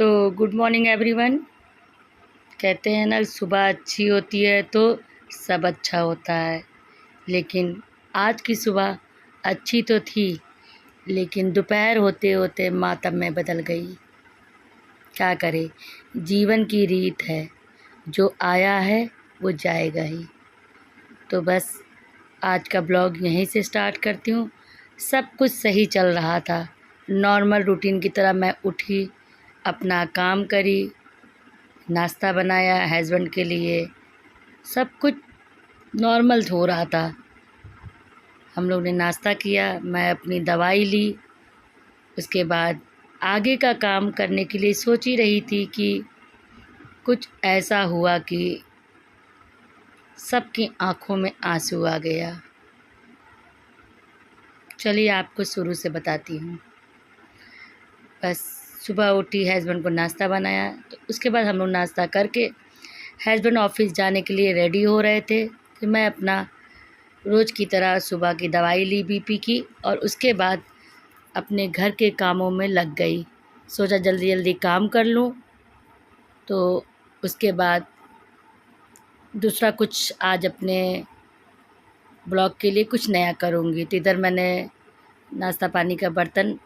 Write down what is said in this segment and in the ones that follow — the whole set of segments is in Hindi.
तो गुड मॉर्निंग एवरीवन। कहते हैं ना, सुबह अच्छी होती है तो सब अच्छा होता है। लेकिन आज की सुबह अच्छी तो थी, लेकिन दोपहर होते होते मातम में बदल गई। क्या करे, जीवन की रीत है, जो आया है वो जाएगा ही। तो बस आज का ब्लॉग यहीं से स्टार्ट करती हूँ। सब कुछ सही चल रहा था, नॉर्मल रूटीन की तरह। मैं उठी, अपना काम करी, नाश्ता बनाया हस्बैंड के लिए, सब कुछ नॉर्मल हो रहा था। हम लोग ने नाश्ता किया, मैं अपनी दवाई ली। उसके बाद आगे का काम करने के लिए सोच ही रही थी कि कुछ ऐसा हुआ कि सबकी आंखों में आंसू आ गया। चलिए आपको शुरू से बताती हूँ। बस सुबह उठी, हस्बैंड को नाश्ता बनाया, तो उसके बाद हम लोग नाश्ता करके हस्बैंड ऑफिस जाने के लिए रेडी हो रहे थे कि मैं अपना रोज़ की तरह सुबह की दवाई ली बीपी की, और उसके बाद अपने घर के कामों में लग गई। सोचा जल्दी जल्दी काम कर लूँ, तो उसके बाद दूसरा कुछ आज अपने ब्लॉग के लिए कुछ नया करूँगी। तो इधर मैंने नाश्ता पानी का बर्तन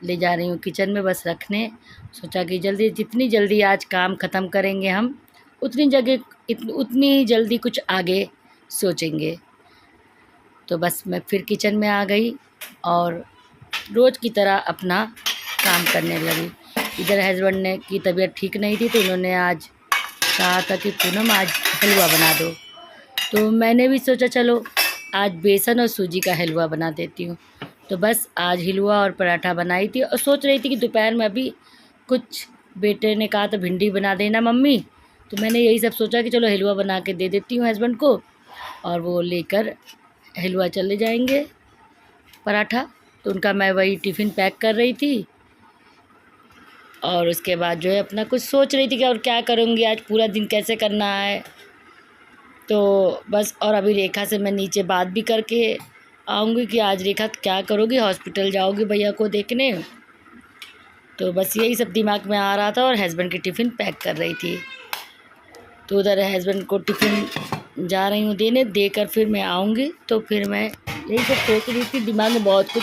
ले जा रही हूँ किचन में बस रखने। सोचा कि जितनी जल्दी आज काम ख़त्म करेंगे हम, उतनी ही जल्दी कुछ आगे सोचेंगे। तो बस मैं फिर किचन में आ गई और रोज़ की तरह अपना काम करने लगी। इधर हस्बैंड ने की तबीयत ठीक नहीं थी, तो उन्होंने आज कहा था कि पूनम आज हलवा बना दो। तो मैंने भी सोचा चलो आज बेसन और सूजी का हलवा बना देती हूँ। तो बस आज हलवा और पराठा बनाई थी, और सोच रही थी कि दोपहर में अभी कुछ बेटे ने कहा तो भिंडी बना देना मम्मी। तो मैंने यही सब सोचा कि चलो हलवा बना के दे देती हूँ हस्बैंड को, और वो लेकर हलवा चले जाएंगे, पराठा। तो उनका मैं वही टिफ़िन पैक कर रही थी, और उसके बाद जो है अपना कुछ सोच रही थी कि और क्या करूँगी, आज पूरा दिन कैसे करना है। तो बस, और अभी रेखा से मैं नीचे बात भी करके आऊँगी कि आज रेखा क्या करोगी, हॉस्पिटल जाओगी भैया को देखने। तो बस यही सब दिमाग में आ रहा था, और हस्बैंड की टिफ़िन पैक कर रही थी। तो उधर हस्बैंड को टिफ़िन जा रही हूँ देने, देकर फिर मैं आऊँगी। तो फिर मैं यही सब सोच रही थी, दिमाग में बहुत कुछ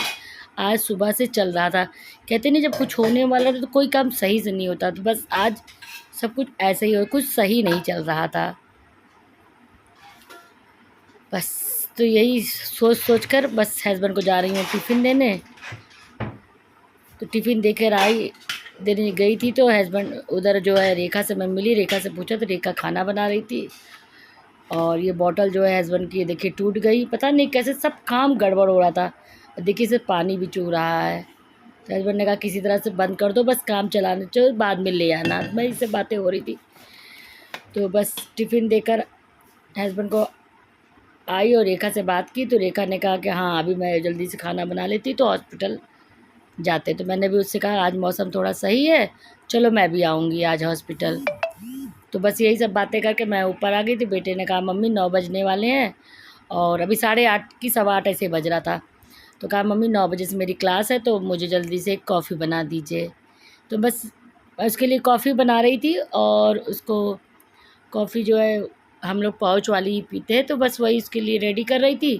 आज सुबह से चल रहा था। कहते नहीं, जब कुछ होने वाला था तो कोई काम सही से नहीं होता। तो बस आज सब कुछ ऐसे ही हो, कुछ सही नहीं चल रहा था बस। तो यही सोच कर बस हस्बैंड को जा रही हूँ टिफ़िन देने। तो टिफ़िन देकर देने गई थी, तो हस्बैंड उधर जो है रेखा से मैं मिली। रेखा से पूछा तो रेखा खाना बना रही थी, और ये बॉटल जो है हस्बैंड की देखिए टूट गई। पता नहीं कैसे सब काम गड़बड़ हो रहा था, देखिए सिर्फ पानी भी चू रहा है। तो हस्बैंड ने कहा किसी तरह से बंद कर दो, बस काम चलाने चलो, बाद में ले आना। मैं इससे बातें हो रही थी। तो बस टिफ़िन देकर हस्बैंड को आई और रेखा से बात की। तो रेखा ने कहा कि हाँ अभी मैं जल्दी से खाना बना लेती तो हॉस्पिटल जाते। तो मैंने भी उससे कहा आज मौसम थोड़ा सही है, चलो मैं भी आऊँगी आज हॉस्पिटल। तो बस यही सब बातें करके मैं ऊपर आ गई थी। बेटे ने कहा मम्मी 9 बजने वाले हैं, और अभी 8:30 की 8:15 ऐसे बज रहा था। तो कहा मम्मी 9 बजे से मेरी क्लास है, तो मुझे जल्दी से एक कॉफ़ी बना दीजिए। तो बस मैं उसके लिए कॉफ़ी बना रही थी, और उसको कॉफ़ी जो है हम लोग पाउच वाली ही पीते हैं, तो बस वही उसके लिए रेडी कर रही थी।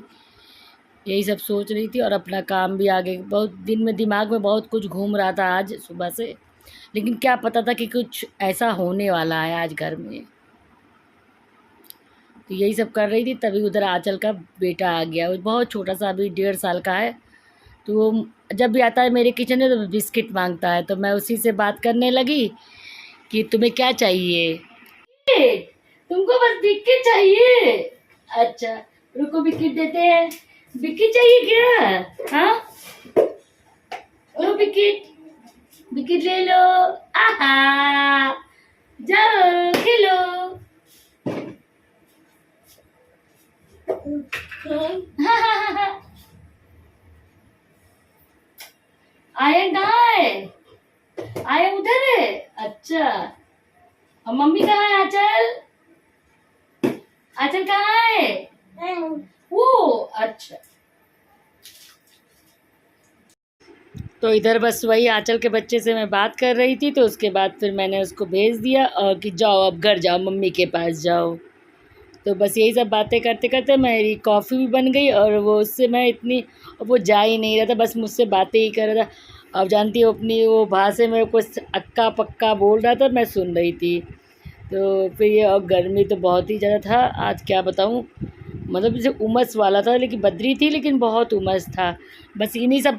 यही सब सोच रही थी, और अपना काम भी आगे बहुत दिन में दिमाग में बहुत कुछ घूम रहा था आज सुबह से। लेकिन क्या पता था कि कुछ ऐसा होने वाला है आज घर में। तो यही सब कर रही थी, तभी उधर आंचल का बेटा आ गया। वो बहुत छोटा सा, अभी 1.5 साल का है। तो वो जब भी आता है मेरे किचन में तो बिस्किट मांगता है। तो मैं उसी से बात करने लगी कि तुम्हें क्या चाहिए। तुमको बस बिस्किट चाहिए? अच्छा, रुको बिस्किट देते हैं। बिस्किट चाहिए क्या? हाँ, लो बिस्किट, बिस्किट ले लो। आहा, जाओ खेलो। आयन कहाँ है? आयन उधर है। अच्छा, और मम्मी कहाँ है? आंचल, आंचल कहाँ है? वो अच्छा। तो इधर बस वही आंचल के बच्चे से मैं बात कर रही थी, तो उसके बाद फिर मैंने उसको भेज दिया और कि जाओ अब घर जाओ, मम्मी के पास जाओ। तो बस यही सब बातें करते करते मेरी कॉफ़ी भी बन गई, और वो उससे मैं इतनी, वो जा ही नहीं रहा था, बस मुझसे बातें ही कर रहा था। अब जानती हो अपनी वो भाषा में कुछ अक्का पक्का बोल रहा था, मैं सुन रही थी। तो फिर ये, और गर्मी तो बहुत ही ज़्यादा था आज, क्या बताऊँ। मतलब जैसे उमस वाला था, लेकिन बदरी थी लेकिन बहुत उमस था। बस इन्हीं सब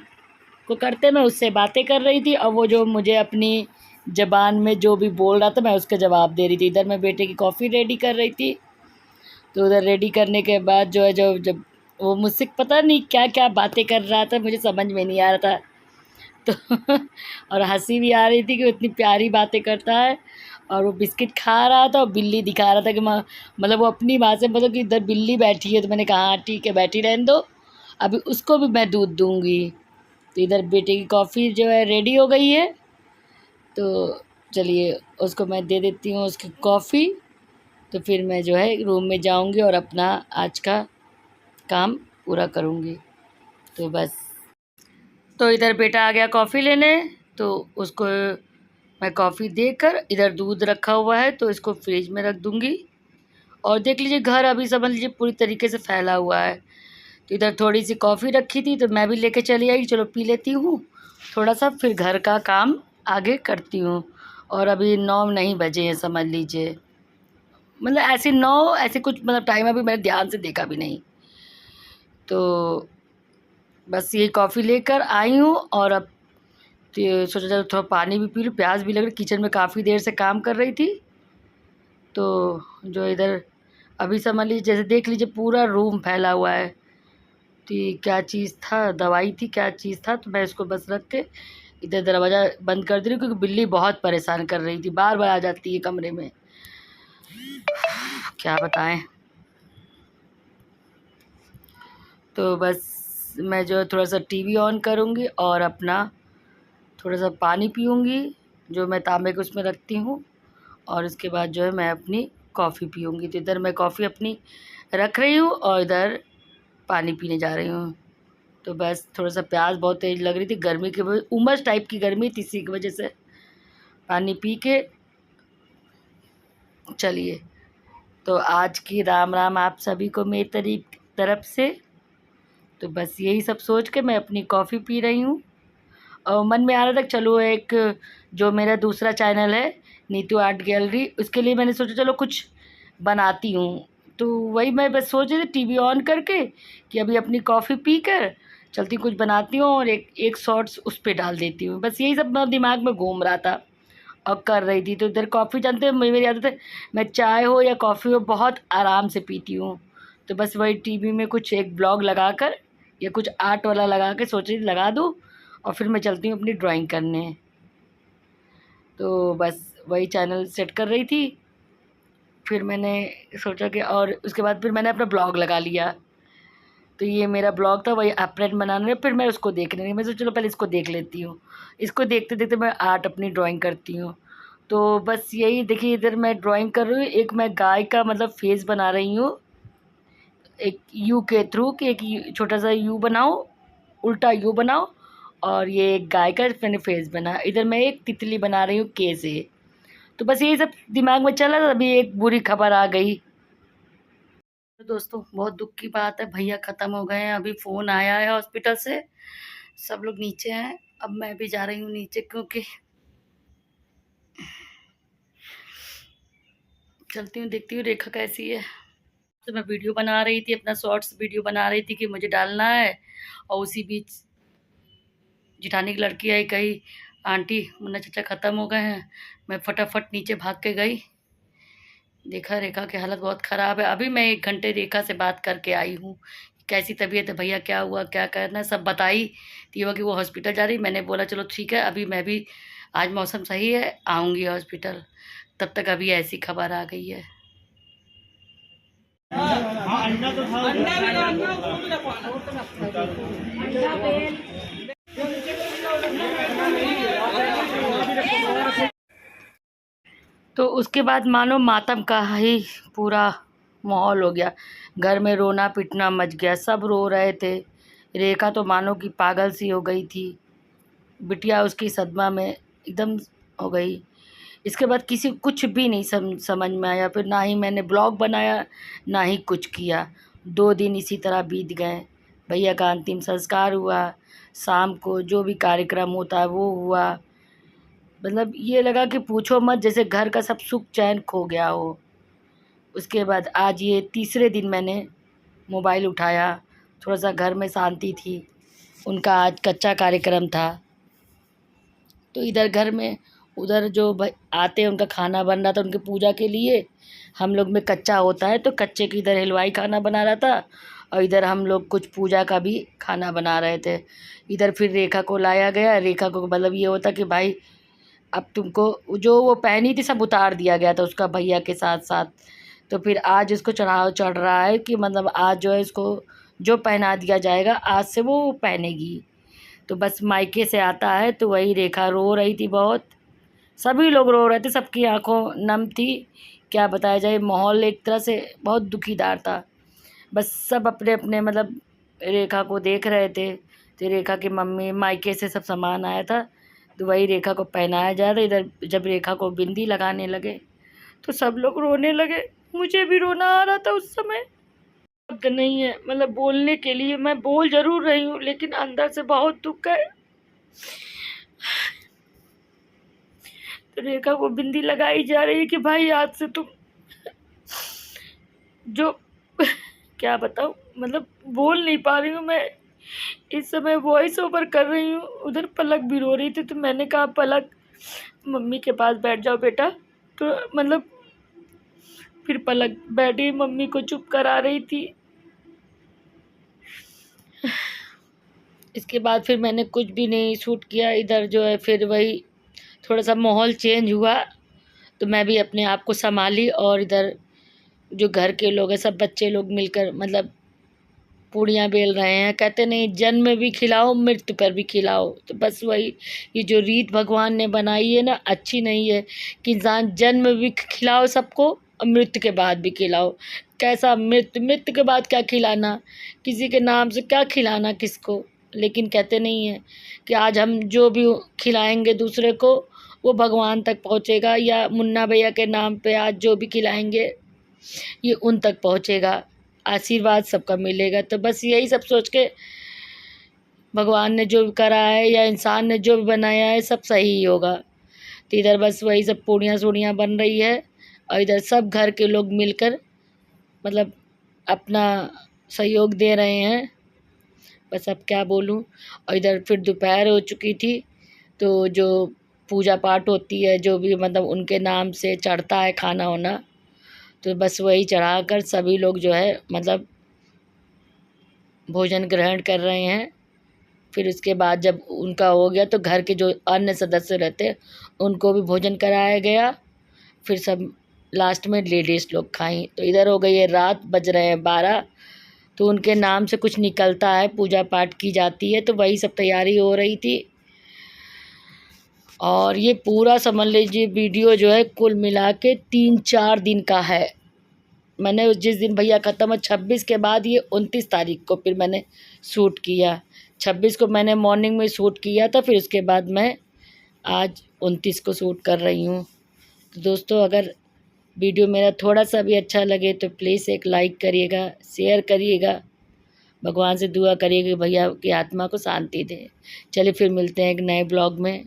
को करते मैं उससे बातें कर रही थी, और वो जो मुझे अपनी ज़बान में जो भी बोल रहा था मैं उसका जवाब दे रही थी। इधर मैं बेटे की कॉफ़ी रेडी कर रही थी। तो उधर रेडी करने के बाद जो है, जो जब वो मुझसे पता नहीं क्या क्या बातें कर रहा था, मुझे समझ में नहीं आ रहा था। तो और हंसी भी आ रही थी कि वो इतनी प्यारी बातें करता है। और वो बिस्किट खा रहा था और बिल्ली दिखा रहा था कि मतलब वो अपनी बात से, मतलब कि इधर बिल्ली बैठी है, तो मैंने कहा हाँ ठीक है बैठी रहने दो, अभी उसको भी मैं दूध दूँगी। तो इधर बेटे की कॉफ़ी जो है रेडी हो गई है, तो चलिए उसको मैं दे देती हूँ उसकी कॉफ़ी। तो फिर मैं जो है रूम में जाऊँगी और अपना आज का काम पूरा करूँगी। तो बस, तो इधर बेटा आ गया कॉफ़ी लेने, तो उसको मैं कॉफ़ी देकर, इधर दूध रखा हुआ है तो इसको फ्रिज में रख दूँगी। और देख लीजिए घर अभी समझ लीजिए पूरी तरीके से फैला हुआ है। तो इधर थोड़ी सी कॉफ़ी रखी थी तो मैं भी लेके चली आई, चलो पी लेती हूँ थोड़ा सा, फिर घर का काम आगे करती हूँ। और अभी 9 नहीं बजे हैं समझ लीजिए, मतलब ऐसे 9 ऐसे कुछ, मतलब टाइम अभी मैंने ध्यान से देखा भी नहीं। तो बस ये कॉफ़ी लेकर आई हूँ, और अब तो सोचा चलो थोड़ा पानी भी पी लूँ, प्यास भी लग रही, किचन में काफ़ी देर से काम कर रही थी। तो जो इधर अभी समझ लीजिए, जैसे देख लीजिए पूरा रूम फैला हुआ है। तो ये क्या चीज़ था, दवाई थी क्या चीज़ था, तो मैं इसको बस रख के इधर दरवाज़ा बंद कर दे रही हूँ, क्योंकि बिल्ली बहुत परेशान कर रही थी, बार बार आ जाती है कमरे में, क्या बताएं। तो बस मैं जो है थोड़ा सा टीवी ऑन करूँगी और अपना थोड़ा सा पानी पीऊँगी, जो मैं तांबे के उसमें रखती हूँ। और उसके बाद जो है मैं अपनी कॉफ़ी पीऊँगी। तो इधर मैं कॉफ़ी अपनी रख रही हूँ और इधर पानी पीने जा रही हूँ। तो बस थोड़ा सा प्यास बहुत तेज़ लग रही थी, गर्मी की वजह, उमस टाइप की गर्मी थी, इसी की वजह से पानी पी के चलिए। तो आज की राम राम आप सभी को मेरी तरफ से। तो बस यही सब सोच के मैं अपनी कॉफ़ी पी रही हूँ। और मन में आ रहा था चलो एक जो मेरा दूसरा चैनल है नीतू आर्ट गैलरी, उसके लिए मैंने सोचा चलो कुछ बनाती हूँ। तो वही मैं बस सोच रही थी टीवी ऑन करके कि अभी अपनी कॉफ़ी पी कर चलती कुछ बनाती हूँ, और एक एक शॉर्ट्स उस पर डाल देती हूँ। बस यही सब मेरे दिमाग में घूम रहा था और कर रही थी। तो इधर कॉफ़ी जानते हैं मेरी आदत है, मैं चाय हो या कॉफ़ी हो बहुत आराम से पीती हूँ। तो बस वही टीवी में कुछ एक ब्लॉग लगा कर या कुछ आर्ट वाला लगा के सोच रही थी लगा दूँ, और फिर मैं चलती हूँ अपनी ड्राइंग करने। तो बस वही चैनल सेट कर रही थी, फिर मैंने सोचा कि, और उसके बाद फिर मैंने अपना ब्लॉग लगा लिया। तो ये मेरा ब्लॉग था, वही एप्रन बनाने, फिर मैं उसको देखने लगी। मैं सोचा चलो पहले इसको देख लेती हूँ, इसको देखते देखते मैं आर्ट अपनी ड्राइंग करती हूँ। तो बस यही देखिए इधर मैं ड्राइंग कर रही हूँ, एक मैं गाय का मतलब फेस बना रही हूँ, एक यू के थ्रू कि एक छोटा सा यू बनाओ, उल्टा यू बनाओ, और ये एक गाय का मैंने फेस बना। इधर मैं एक तितली बना रही हूँ के से। तो बस यही सब दिमाग में चला था, अभी एक बुरी खबर आ गई। तो दोस्तों बहुत दुख की बात है, भैया ख़त्म हो गए हैं, अभी फ़ोन आया है हॉस्पिटल से, सब लोग नीचे हैं। अब मैं भी जा रही हूँ नीचे, क्योंकि चलती हूँ देखती हूँ रेखा कैसी है। तो मैं वीडियो बना रही थी, अपना शॉर्ट्स वीडियो बना रही थी कि मुझे डालना है, और उसी बीच जिठानी की लड़की आई, कही आंटी मुन्ना चाचा ख़त्म हो गए हैं। मैं फटाफट नीचे भाग के गई, देखा रेखा की हालत बहुत ख़राब है। अभी मैं 1 घंटे रेखा से बात करके आई हूँ, कैसी तबीयत है भैया, क्या हुआ क्या करना है, सब बताई। तो ये हुआ कि वो हॉस्पिटल जा रही, मैंने बोला चलो ठीक है, अभी मैं भी आज मौसम सही है आऊँगी हॉस्पिटल, तब तक अभी ऐसी खबर आ गई है। तो उसके बाद मानो मातम का ही पूरा माहौल हो गया, घर में रोना पिटना मच गया, सब रो रहे थे। रेखा तो मानो कि पागल सी हो गई थी। बिटिया उसकी सदमा में एकदम हो गई। इसके बाद किसी कुछ भी नहीं समझ में आया। फिर ना ही मैंने ब्लॉग बनाया, ना ही कुछ किया। 2 दिन इसी तरह बीत गए। भैया का अंतिम संस्कार हुआ, शाम को जो भी कार्यक्रम होता है वो हुआ। मतलब ये लगा कि पूछो मत, जैसे घर का सब सुख चैन खो गया हो। उसके बाद आज ये तीसरे दिन मैंने मोबाइल उठाया, थोड़ा-सा घर में शांति थी। उनका आज कच्चा कार्यक्रम था, तो इधर घर में उधर जो आते हैं उनका खाना बन रहा था उनकी पूजा के लिए। हम लोग में कच्चा होता है तो कच्चे की इधर हलवाई खाना बना रहा था, और इधर हम लोग कुछ पूजा का भी खाना बना रहे थे। इधर फिर रेखा को लाया गया। रेखा को मतलब ये होता कि भाई अब तुमको जो वो पहनी थी सब उतार दिया गया था उसका भैया के साथ साथ। तो फिर आज इसको चढ़ाव चढ़ रहा है कि मतलब आज जो है इसको जो पहना दिया जाएगा आज से वो पहनेगी। तो बस मायके से आता है तो वही रेखा रो रही थी बहुत। सभी लोग रो रहे थे, सबकी आंखों नम थी। क्या बताया जाए, माहौल एक तरह से बहुत दुखीदार था। बस सब अपने अपने मतलब रेखा को देख रहे थे। तो रेखा की मम्मी मायके से सब सामान आया था तो वही रेखा को पहनाया जा रहा। इधर जब रेखा को बिंदी लगाने लगे तो सब लोग रोने लगे। मुझे भी रोना आ रहा था उस समय। शब्द नहीं है मतलब बोलने के लिए। मैं बोल ज़रूर रही हूँ लेकिन अंदर से बहुत दुख है। तो रेखा को बिंदी लगाई जा रही है कि भाई आज से तुम जो क्या बताऊँ, मतलब बोल नहीं पा रही हूँ मैं इस समय, वॉइस ओवर कर रही हूँ। उधर पलक भी रो रही थी तो मैंने कहा पलक मम्मी के पास बैठ जाओ बेटा। तो मतलब फिर पलक बैठी, मम्मी को चुप करा रही थी। इसके बाद फिर मैंने कुछ भी नहीं शूट किया। इधर जो है फिर वही थोड़ा सा माहौल चेंज हुआ तो मैं भी अपने आप को संभाली। और इधर जो घर के लोग हैं सब बच्चे लोग मिलकर मतलब पूड़ियाँ बेल रहे हैं। कहते नहीं जन्म में भी खिलाओ मृत्यु पर भी खिलाओ। तो बस वही ये जो रीत भगवान ने बनाई है ना, अच्छी नहीं है कि इंसान जन्म में भी खिलाओ सबको और मृत्यु के बाद भी खिलाओ। कैसा मृत्यु के बाद क्या खिलाना, किसी के नाम से क्या खिलाना किसको। लेकिन कहते नहीं है कि आज हम जो भी खिलाएंगे दूसरे को वो भगवान तक पहुँचेगा, या मुन्ना भैया के नाम पे आज जो भी खिलाएंगे ये उन तक पहुँचेगा, आशीर्वाद सबका मिलेगा। तो बस यही सब सोच के भगवान ने जो भी करा है या इंसान ने जो भी बनाया है सब सही ही होगा। तो इधर बस वही सब पूड़ियाँ सूड़ियाँ बन रही है और इधर सब घर के लोग मिलकर मतलब अपना सहयोग दे रहे हैं। बस अब क्या बोलूँ। और इधर फिर दोपहर हो चुकी थी तो जो पूजा पाठ होती है जो भी मतलब उनके नाम से चढ़ता है खाना वाना, तो बस वही चढ़ाकर सभी लोग जो है मतलब भोजन ग्रहण कर रहे हैं। फिर उसके बाद जब उनका हो गया तो घर के जो अन्य सदस्य रहते उनको भी भोजन कराया गया। फिर सब लास्ट में लेडीज़ लोग खाई। तो इधर हो गई है रात, बज रहे हैं 12। तो उनके नाम से कुछ निकलता है, पूजा पाठ की जाती है, तो वही सब तैयारी हो रही थी। और ये पूरा समझ लीजिए वीडियो जो है कुल मिला के 3-4 दिन का है। मैंने जिस दिन भैया ख़त्म है 26 के बाद ये 29 तारीख को फिर मैंने शूट किया। 26 को मैंने मॉर्निंग में शूट किया था, फिर उसके बाद मैं आज 29 को शूट कर रही हूँ। तो दोस्तों अगर वीडियो मेरा थोड़ा सा भी अच्छा लगे तो प्लीज़ एक लाइक करिएगा, शेयर करिएगा। भगवान से दुआ करिएगा कि भैया की आत्मा को शांति दे। चलिए फिर मिलते हैं एक नए ब्लॉग में।